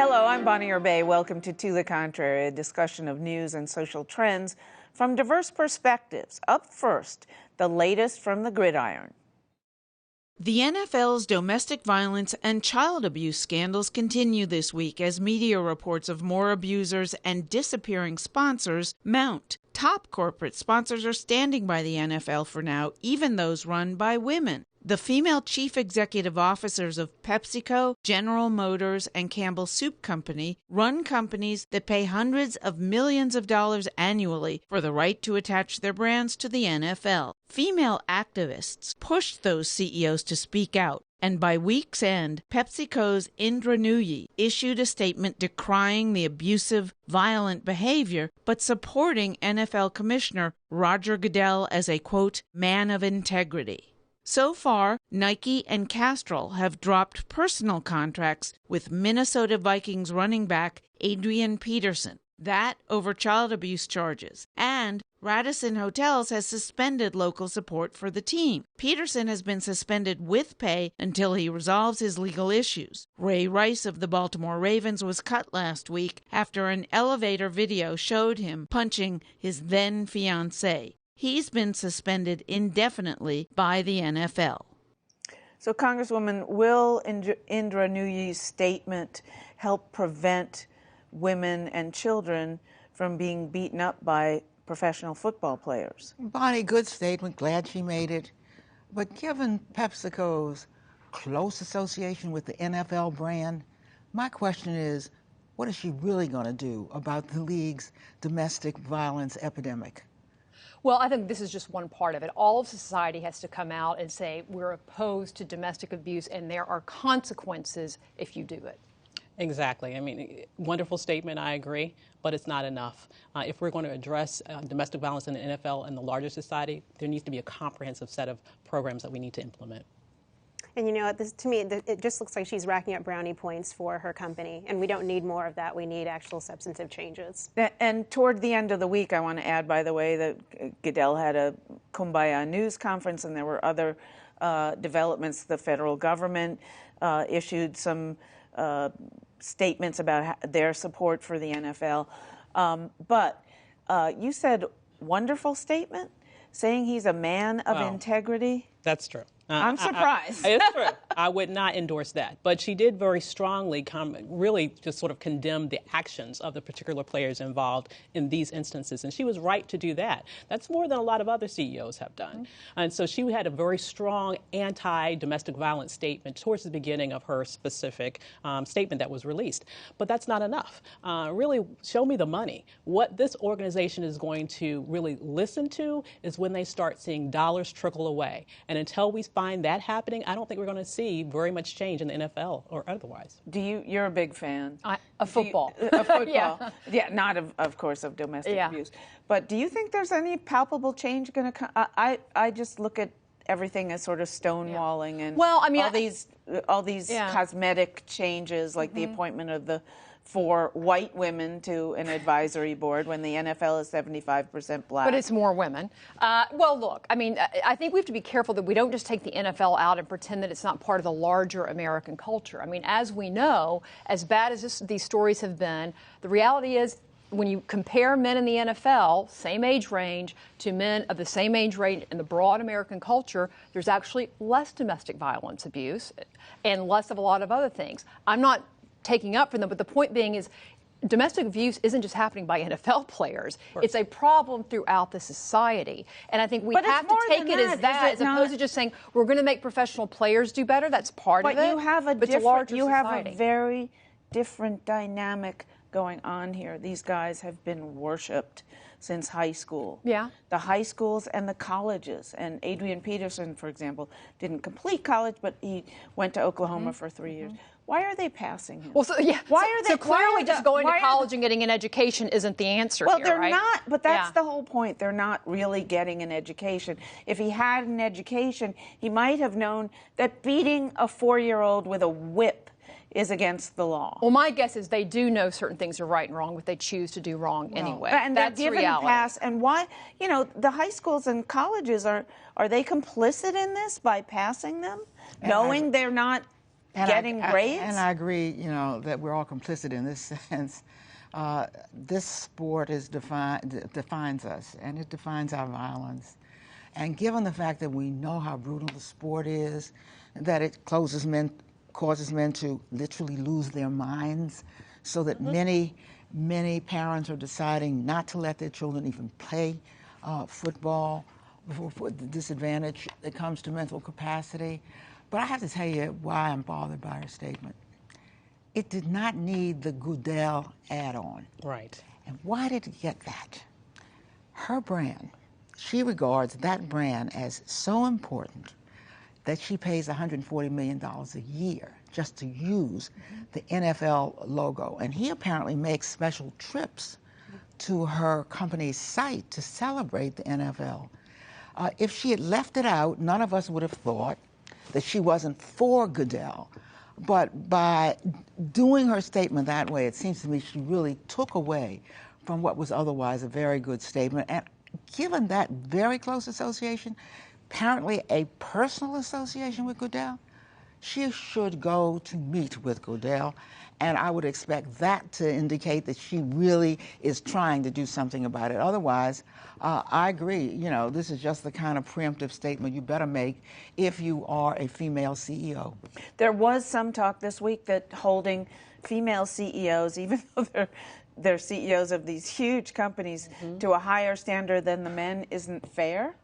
Hello, I'm Bonnie Erbay. Welcome to the Contrary, a discussion of news and social trends from diverse perspectives. Up first, the latest from the gridiron. The NFL's domestic violence and child abuse scandals continue this week as media reports of more abusers and disappearing sponsors mount. Top corporate sponsors are standing by the NFL for now, even those run by women. The female chief executive officers of PepsiCo, General Motors, and Campbell Soup Company run companies that pay hundreds of millions of dollars annually for the right to attach their brands to the NFL. Female activists pushed those CEOs to speak out, and by week's end, PepsiCo's Indra Nooyi issued a statement decrying the abusive, violent behavior, but supporting NFL Commissioner Roger Goodell as a, quote, man of integrity. So far, Nike and Castrol have dropped personal contracts with Minnesota Vikings running back Adrian Peterson. That over child abuse charges. And Radisson Hotels has suspended local support for the team. Peterson has been suspended with pay until he resolves his legal issues. Ray Rice of the Baltimore Ravens was cut last week after an elevator video showed him punching his then-fiancée. He's been suspended indefinitely by the NFL. So, Congresswoman, will Indra Nooyi's statement help prevent women and children from being beaten up by professional football players? Bonnie, good statement. Glad she made it. But given PepsiCo's close association with the NFL brand, my question is, what is she really going to do about the league's domestic violence epidemic? Well, I think this is just one part of it. All of society has to come out and say we're opposed to domestic abuse and there are consequences if you do it. Exactly. I mean, wonderful statement, I agree, but it's not enough. If we're going to address domestic violence in the NFL and the larger society, there needs to be a comprehensive set of programs that we need to implement. And you know, to me, it just looks like she's racking up brownie points for her company, and we don't need more of that. We need actual substantive changes. And toward the end of the week, I want to add, by the way, that Goodell had a Kumbaya news conference, and there were other developments. The federal government issued some statements about their support for the NFL. But you said wonderful statement, saying he's a man of integrity. That's true. I'm surprised. It's true. I would not endorse that. But she did very strongly really just sort of condemn the actions of the particular players involved in these instances. And she was right to do that. That's more than a lot of other CEOs have done. Mm-hmm. And so she had a very strong anti-domestic violence statement towards the beginning of her specific statement that was released. But that's not enough. Really, show me the money. What this organization is going to really listen to is when they start seeing dollars trickle away. And until we find that happening, I don't think we're going to see very much change in the NFL or otherwise. You're a big fan of football. Of football. Yeah, not of course of domestic abuse. But do you think there's any palpable change going to come? I just look at everything as sort of stonewalling and all these cosmetic changes, like the appointment of the 4 white women to an advisory board when the NFL is 75% black. But it's more women. Well, look, I mean, I think we have to be careful that we don't just take the NFL out and pretend that it's not part of the larger American culture. I mean, as we know, as bad as these stories have been, the reality is when you compare men in the NFL, same age range, to men of the same age range in the broad American culture, there's actually less domestic violence abuse and less of a lot of other things. I'm not taking up for them, but the point being is domestic abuse isn't just happening by NFL players. It's a problem throughout the society. And I think we have to take it as that, as opposed to just saying we're going to make professional players do better. That's part of it. But you have a very different dynamic going on here. These guys have been worshipped since high school. Yeah. The high schools and the colleges. And Adrian Peterson, for example, didn't complete college, but he went to Oklahoma for 3 years. Why are they passing him? Well, so clearly just going to college and getting an education isn't the answer here, right? Well, they're not, but that's the whole point. They're not really getting an education. If he had an education, he might have known that beating a 4-year-old with a whip is against the law. Well, my guess is they do know certain things are right and wrong, but they choose to do wrong anyway. And that's they're given a pass. And why, the high schools and colleges, are they complicit in this by passing them, knowing they're not getting grades? And I agree, that we're all complicit in this sense. This sport defines us, and it defines our violence. And given the fact that we know how brutal the sport is, that it causes men to literally lose their minds, so that many parents are deciding not to let their children even play football for the disadvantage that comes to mental capacity. But I have to tell you why I'm bothered by her statement. It did not need the Goodell add-on. Right. And why did it get that? Her brand, she regards that brand as so important that she pays $140 million a year just to use the NFL logo. And he apparently makes special trips to her company's site to celebrate the NFL. If she had left it out, none of us would have thought that she wasn't for Goodell. But by doing her statement that way, it seems to me she really took away from what was otherwise a very good statement. And given that very close association, apparently a personal association with Goodell, she should go to meet with Goodell. And I would expect that to indicate that she really is trying to do something about it. Otherwise, I agree, this is just the kind of preemptive statement you better make if you are a female CEO. There was some talk this week that holding female CEOs, even though they're CEOs of these huge companies, to a higher standard than the men isn't fair.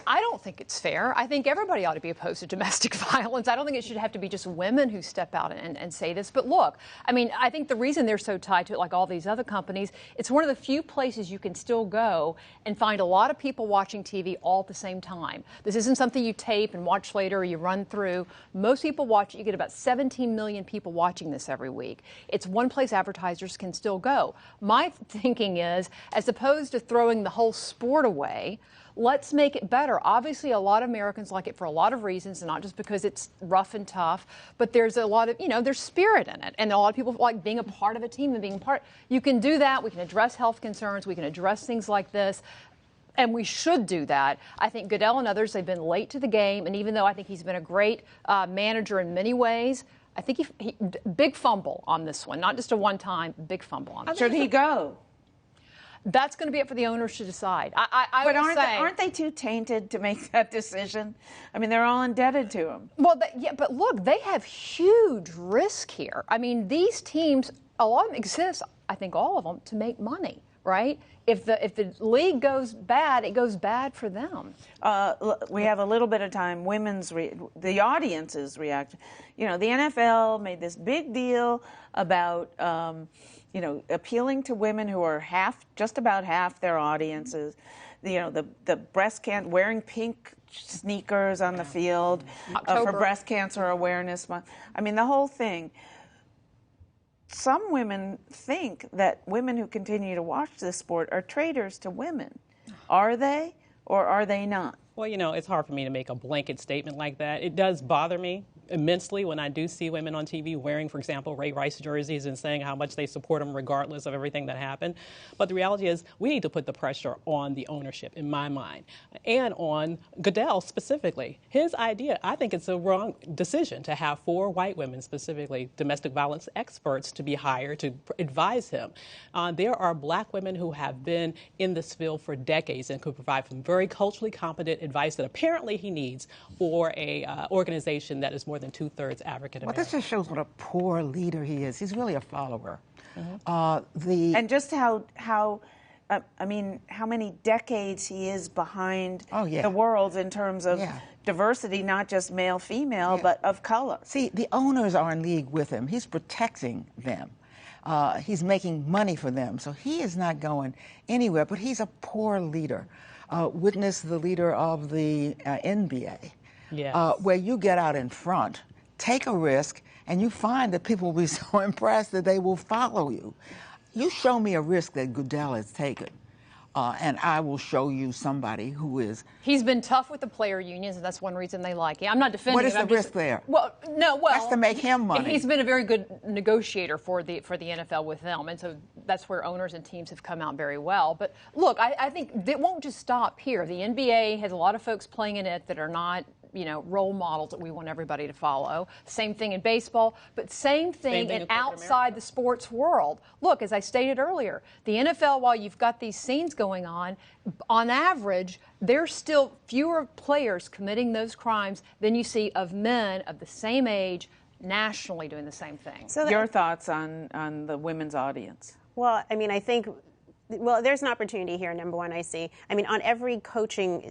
I don't think it's fair. I think everybody ought to be opposed to domestic violence. I don't think it should have to be just women who step out and say this. But look, I think the reason they're so tied to it, like all these other companies, it's one of the few places you can still go and find a lot of people watching TV all at the same time. This isn't something you tape and watch later or you run through. Most people watch it. You get about 17 million people watching this every week. It's one place advertisers can still go. My thinking is, as opposed to throwing the whole sport away, let's make it better. Obviously, a lot of Americans like it for a lot of reasons, and not just because it's rough and tough, but there's a lot of, there's spirit in it. And a lot of people like being a part of a team and being part. You can do that. We can address health concerns. We can address things like this. And we should do that. I think Goodell and others, they've been late to the game. And even though I think he's been a great manager in many ways, I think he big fumble on this one. Not just a one-time, big fumble on this. Should he go? That's going to be up for the owners to decide. But aren't they too tainted to make that decision? They're all indebted to him. Well, but look, they have huge risk here. These teams, a lot of them exist, I think all of them, to make money, right? If the league goes bad, it goes bad for them. We have a little bit of time. The audience's reaction. The NFL made this big deal about appealing to women who are just about half their audiences. The breast cancer, wearing pink sneakers on the field for Breast Cancer Awareness Month. The whole thing. Some women think that women who continue to watch this sport are traitors to women. Are they, or are they not? Well, it's hard for me to make a blanket statement like that. It does bother me immensely when I do see women on TV wearing, for example, Ray Rice jerseys and saying how much they support him regardless of everything that happened. But the reality is we need to put the pressure on the ownership, in my mind, and on Goodell specifically. His idea, I think it's a wrong decision to have 4 white women, specifically domestic violence experts, to be hired to advise him. There are black women who have been in this field for decades and could provide some very culturally competent advice that apparently he needs for a organization that is more than 2/3 African American. Well, this just shows what a poor leader he is. He's really a follower. And just how many decades he is behind the world in terms of diversity, not just male, female, but of color. See, the owners are in league with him. He's protecting them. He's making money for them. So he is not going anywhere, but he's a poor leader. Witness the leader of the NBA. Yes. Where you get out in front, take a risk, and you find that people will be so impressed that they will follow you. You show me a risk that Goodell has taken, and I will show you somebody who is. He's been tough with the player unions, and that's one reason they like him. I'm not defending him. What is the risk there? That's to make him money. He's been a very good negotiator for the NFL with them, and so that's where owners and teams have come out very well. But look, I think it won't just stop here. The NBA has a lot of folks playing in it that are not role models that we want everybody to follow. Same thing in baseball, but same thing in outside the sports world. Look, as I stated earlier, the NFL, while you've got these scenes going on average, there's still fewer players committing those crimes than you see of men of the same age nationally doing the same thing. So your thoughts on the women's audience? Well, I mean, I think there's an opportunity here, number one, I see. I mean, on every coaching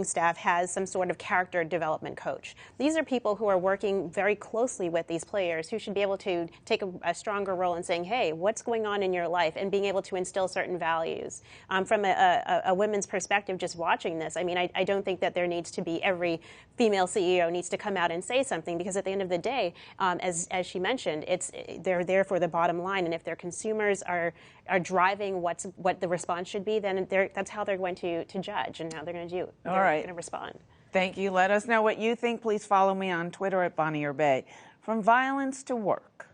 staff has some sort of character development coach. These are people who are working very closely with these players who should be able to take a stronger role in saying, hey, what's going on in your life, and being able to instill certain values. From a women's perspective, just watching this, I mean, I don't think that there needs to be every female CEO needs to come out and say something, because at the end of the day, as she mentioned, they're there for the bottom line, and if their consumers are driving what the response should be, then that's how they're going to judge and how they're going to do. All right. Going to respond. Thank you. Let us know what you think. Please follow me on Twitter at Bonnier Bay. From violence to work.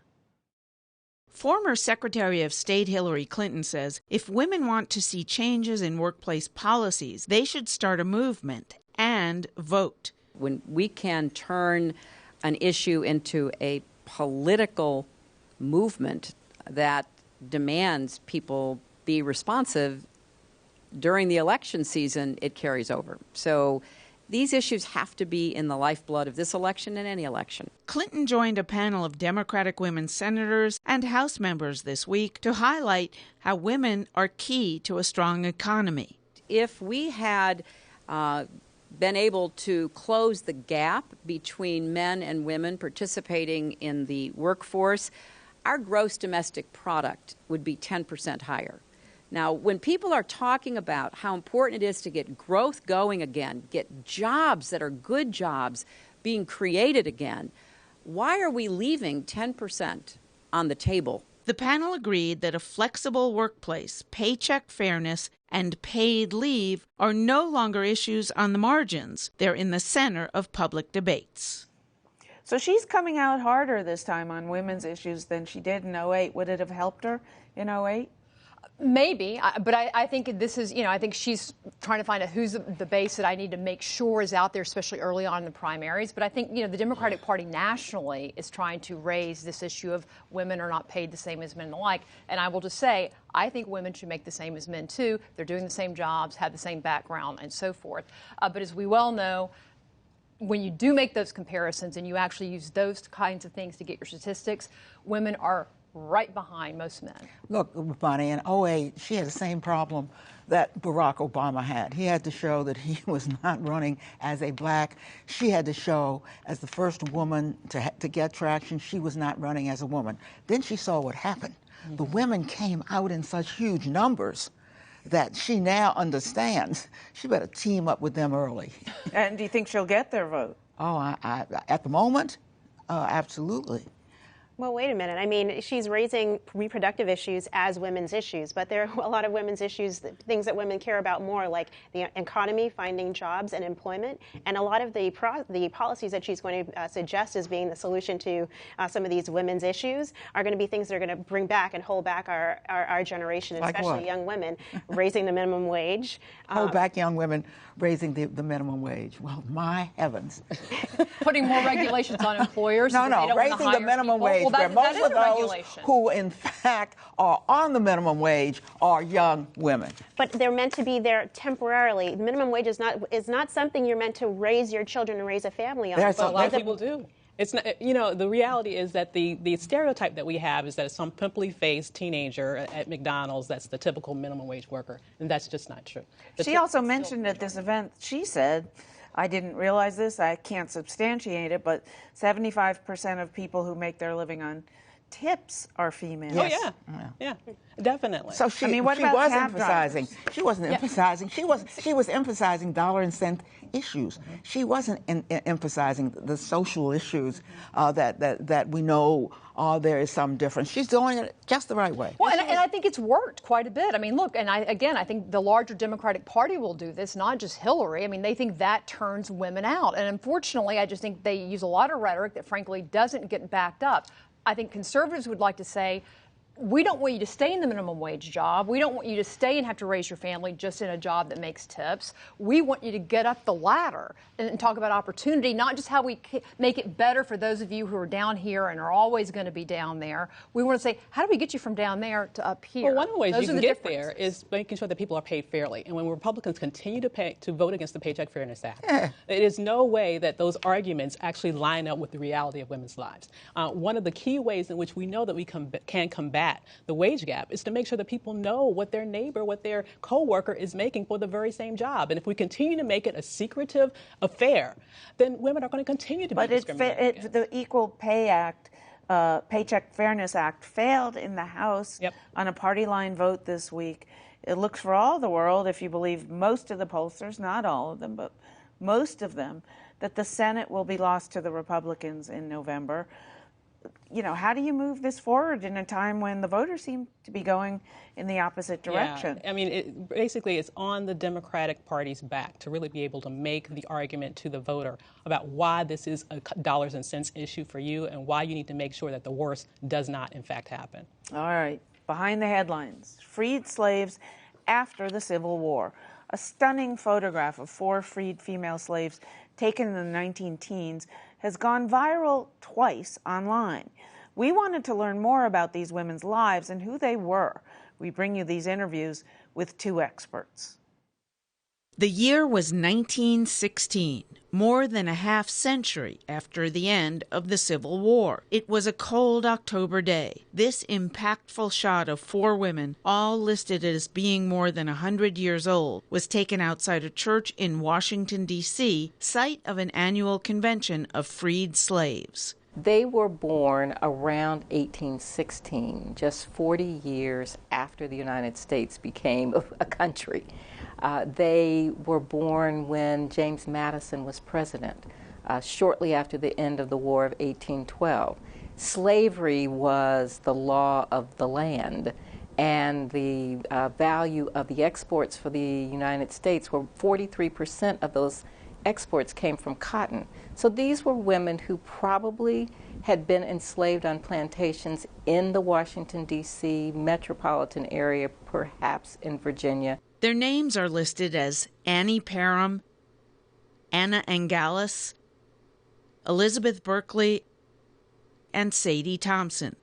Former Secretary of State Hillary Clinton says if women want to see changes in workplace policies, they should start a movement and vote. When we can turn an issue into a political movement that demands people be responsive during the election season, it carries over. So these issues have to be in the lifeblood of this election and any election. Clinton joined a panel of Democratic women senators and House members this week to highlight how women are key to a strong economy. If we had been able to close the gap between men and women participating in the workforce, our gross domestic product would be 10% higher. Now, when people are talking about how important it is to get growth going again, get jobs that are good jobs being created again, why are we leaving 10% on the table? The panel agreed that a flexible workplace, paycheck fairness, and paid leave are no longer issues on the margins. They're in the center of public debates. So she's coming out harder this time on women's issues than she did in 2008. Would it have helped her in 2008? Maybe, but I think this is, I think she's trying to find out who's the base that I need to make sure is out there, especially early on in the primaries. But I think, the Democratic Party nationally is trying to raise this issue of women are not paid the same as men and the like. And I will just say, I think women should make the same as men, too. They're doing the same jobs, have the same background, and so forth. But as we well know, when you do make those comparisons and you actually use those kinds of things to get your statistics, women are right behind most men. Look, Bonnie, in 2008, she had the same problem that Barack Obama had. He had to show that he was not running as a black. She had to show, as the first woman to get traction, she was not running as a woman. Then she saw what happened. Mm-hmm. The women came out in such huge numbers that she now understands she better team up with them early. And do you think she'll get their vote? Oh, I at the moment, absolutely. Well, wait a minute. I mean, she's raising reproductive issues as women's issues, but there are a lot of women's issues, things that women care about more, like the economy, finding jobs and employment, and a lot of the policies that she's going to suggest as being the solution to some of these women's issues are going to be things that are going to bring back and hold back our generation, like especially what? Young women, raising the minimum wage. Hold back young women raising the minimum wage. Well, my heavens. Putting more regulations on employers. No, raising the minimum wage. Where most of those who, in fact, are on the minimum wage are young women. But they're meant to be there temporarily. Minimum wage is not something you're meant to raise your children and raise a family on. A lot of people do. It's not, the reality is that the stereotype that we have is that some pimply-faced teenager at McDonald's that's the typical minimum wage worker, and that's just not true. She also mentioned at this event, she said, I didn't realize this, I can't substantiate it, but 75% of people who make their living on tips are female. Yes. Oh, yeah, definitely. So she what was about emphasizing. drivers? She wasn't emphasizing. She was emphasizing dollar and cent issues. Mm-hmm. She wasn't emphasizing the social issues that we know there is some difference. She's doing it just the right way. Well, and I think it's worked quite a bit. I mean, look, and I think the larger Democratic Party will do this, not just Hillary. I mean, they think that turns women out. And unfortunately, I just think they use a lot of rhetoric that, frankly, doesn't get backed up. I think conservatives would like to say, we don't want you to stay in the minimum wage job. We don't want you to stay and have to raise your family just in a job that makes tips. We want you to get up the ladder and talk about opportunity, not just how we make it better for those of you who are down here and are always going to be down there. We want to say, how do we get you from down there to up here? Well, one of the ways Those you can get there is making sure that people are paid fairly. And when Republicans continue to vote against the Paycheck Fairness Act, it is no way that those arguments actually line up with the reality of women's lives. One of the key ways in which we know that we can combat the wage gap is to make sure that people know what their neighbor, what their coworker is making for the very same job. And if we continue to make it a secretive affair, then women are going to continue to be discriminated against. The Equal Pay Act, Paycheck Fairness Act, failed in the House on a party line vote this week. It looks for all the world, if you believe most of the pollsters, not all of them, but most of them, that the Senate will be lost to the Republicans in November. You know, how do you move this forward in a time when the voters seem to be going in the opposite direction? Yeah. I mean, basically, it's on the Democratic Party's back to really be able to make the argument to the voter about why this is a dollars and cents issue for you and why you need to make sure that the worst does not, in fact, happen. All right. Behind the headlines, freed slaves after the Civil War. A stunning photograph of 4 freed female slaves taken in the 19-teens has gone viral twice online. We wanted to learn more about these women's lives and who they were. We bring you these interviews with 2 experts. The year was 1916, more than a half century after the end of the Civil War. It was a cold October day. This impactful shot of 4 women, all listed as being more than 100 years old, was taken outside a church in Washington, D.C., site of an annual convention of freed slaves. They were born around 1816, just 40 years after the United States became a country. They were born when James Madison was president, shortly after the end of the War of 1812. Slavery was the law of the land, and the value of the exports for the United States were 43% of those exports came from cotton. So these were women who probably had been enslaved on plantations in the Washington, D.C. metropolitan area, perhaps in Virginia. Their names are listed as Annie Parham, Anna Angalis, Elizabeth Berkeley, and Sadie Thompson.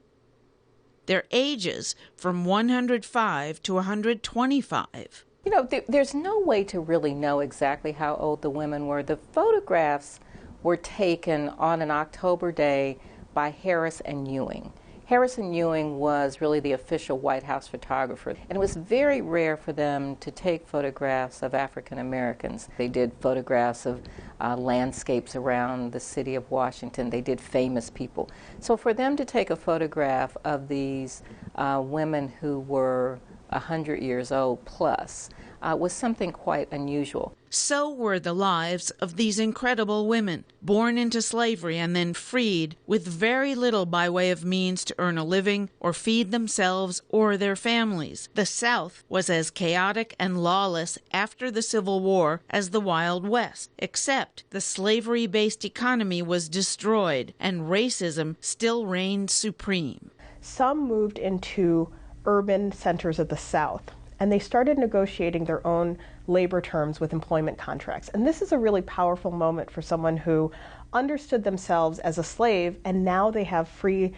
Their ages from 105 to 125. You know, there's no way to really know exactly how old the women were. The photographs were taken on an October day by Harris and Ewing. Harris and Ewing was really the official White House photographer, and it was very rare for them to take photographs of African Americans. They did photographs of landscapes around the city of Washington. They did famous people. So for them to take a photograph of these women who were 100 years old plus was something quite unusual. So were the lives of these incredible women, born into slavery and then freed with very little by way of means to earn a living or feed themselves or their families. The South was as chaotic and lawless after the Civil War as the Wild West, except the slavery-based economy was destroyed and racism still reigned supreme. Some moved into urban centers of the South, and they started negotiating their own labor terms with employment contracts. And this is a really powerful moment for someone who understood themselves as a slave, and now they have free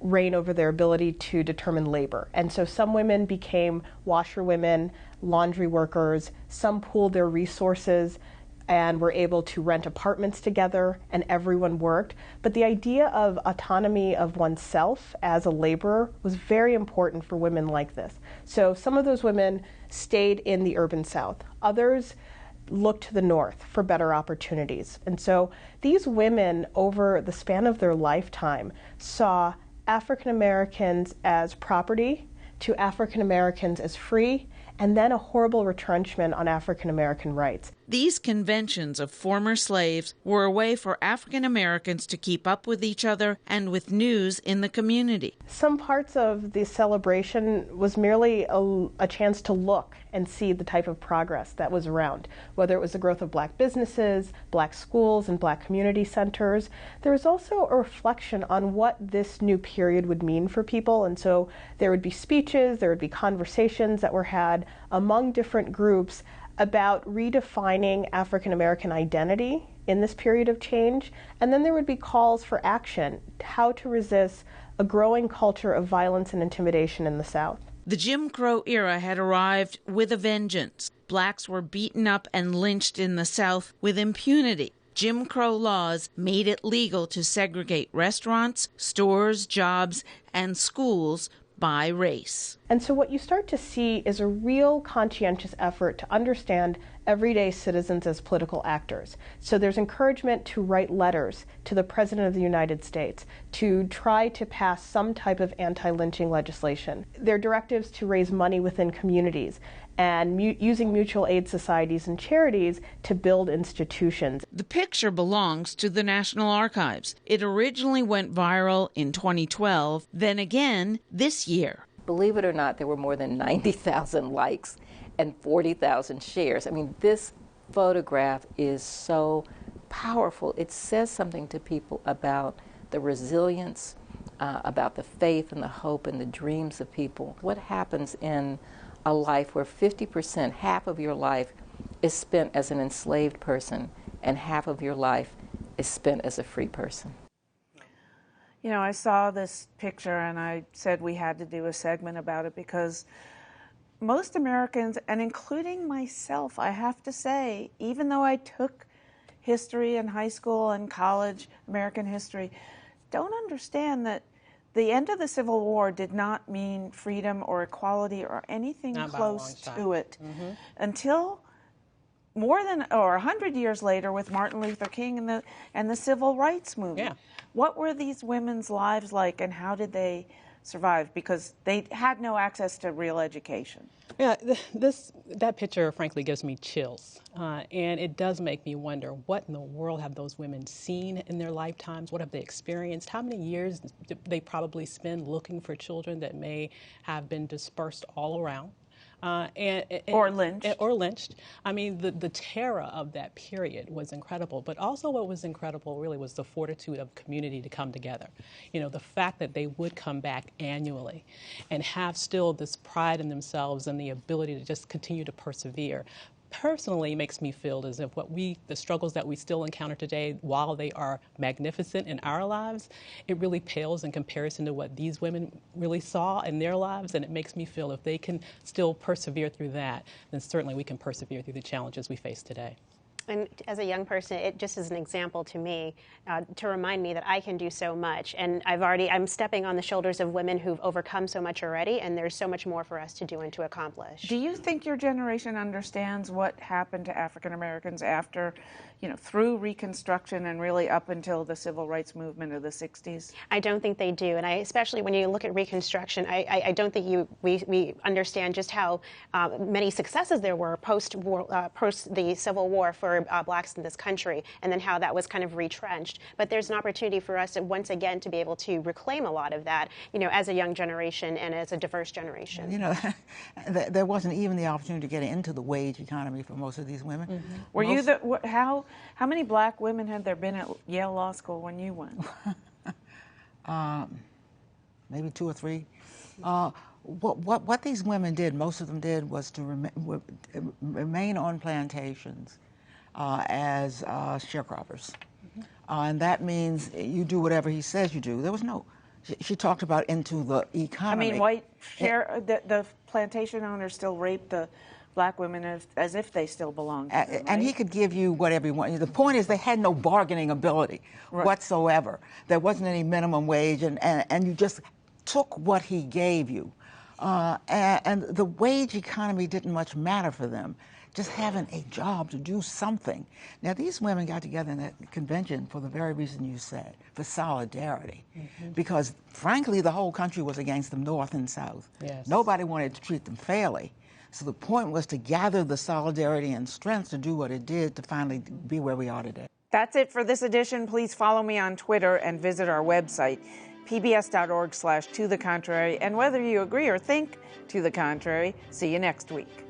reign over their ability to determine labor. And so some women became washerwomen, laundry workers, some pooled their resources and were able to rent apartments together, and everyone worked. But the idea of autonomy of oneself as a laborer was very important for women like this. So some of those women stayed in the urban South. Others looked to the North for better opportunities. And so these women, over the span of their lifetime, saw African Americans as property, to African Americans as free, and then a horrible retrenchment on African American rights. These conventions of former slaves were a way for African Americans to keep up with each other and with news in the community. Some parts of the celebration was merely a chance to look and see the type of progress that was around, whether it was the growth of black businesses, black schools, and black community centers. There was also a reflection on what this new period would mean for people, and so there would be speeches, there would be conversations that were had among different groups about redefining African American identity in this period of change, and then there would be calls for action, how to resist a growing culture of violence and intimidation in the South. The Jim Crow era had arrived with a vengeance. Blacks were beaten up and lynched in the South with impunity. Jim Crow laws made it legal to segregate restaurants, stores, jobs, and schools by race. And so what you start to see is a real conscientious effort to understand everyday citizens as political actors. So there's encouragement to write letters to the President of the United States to try to pass some type of anti-lynching legislation. There are directives to raise money within communities and using mutual aid societies and charities to build institutions. The picture belongs to the National Archives. It originally went viral in 2012, then again this year. Believe it or not, there were more than 90,000 likes and 40,000 shares. I mean, this photograph is so powerful. It says something to people about the resilience, about the faith and the hope and the dreams of people. What happens in a life where 50%, half of your life, is spent as an enslaved person and half of your life is spent as a free person? You know, I saw this picture and I said we had to do a segment about it because most Americans, and including myself, I have to say, even though I took history in high school and college, American history, don't understand that the end of the Civil War did not mean freedom or equality or anything close to it until more than 100 years later with Martin Luther King and the Civil Rights Movement. Yeah. What were these women's lives like and how did they survive? Because they had no access to real education. Yeah, that picture, frankly, gives me chills. And it does make me wonder, what in the world have those women seen in their lifetimes? What have they experienced? How many years did they probably spend looking for children that may have been dispersed all around? Or lynched. I mean, the terror of that period was incredible, but also what was incredible really was the fortitude of community to come together. You know, the fact that they would come back annually and have still this pride in themselves and the ability to just continue to persevere. Personally makes me feel as if the struggles that we still encounter today, while they are magnificent in our lives, it really pales in comparison to what these women really saw in their lives, and it makes me feel if they can still persevere through that, then certainly we can persevere through the challenges we face today. And as a young person, it just is an example to me to remind me that I can do so much. And I'm stepping on the shoulders of women who've overcome so much already, and there's so much more for us to do and to accomplish. Do you think your generation understands what happened to African Americans after, through Reconstruction and really up until the Civil Rights Movement of the 60s? I don't think they do. And especially when you look at Reconstruction, I don't think we understand just how many successes there were post the Civil War for blacks in this country, and then how that was kind of retrenched. But there's an opportunity for us once again to be able to reclaim a lot of that, as a young generation and as a diverse generation. There wasn't even the opportunity to get into the wage economy for most of these women. Mm-hmm. How many black women had there been at Yale Law School when you went? Maybe 2 or 3. What these women did, most of them did, was to remain on plantations as sharecroppers. And that means you do whatever he says you do. There was no, she talked about into the economy. I mean, the plantation owners still raped the black women as if they still belonged to them, right? And he could give you whatever you want. The point is they had no bargaining ability whatsoever. There wasn't any minimum wage, and you just took what he gave you. And the wage economy didn't much matter for them. Just having a job to do something. Now, these women got together in that convention for the very reason you said, for solidarity. Mm-hmm. Because, frankly, the whole country was against them, North and South. Yes. Nobody wanted to treat them fairly. So the point was to gather the solidarity and strength to do what it did to finally be where we are today. That's it for this edition. Please follow me on Twitter and visit our website, pbs.org/tothecontrary. And whether you agree or think to the contrary, see you next week.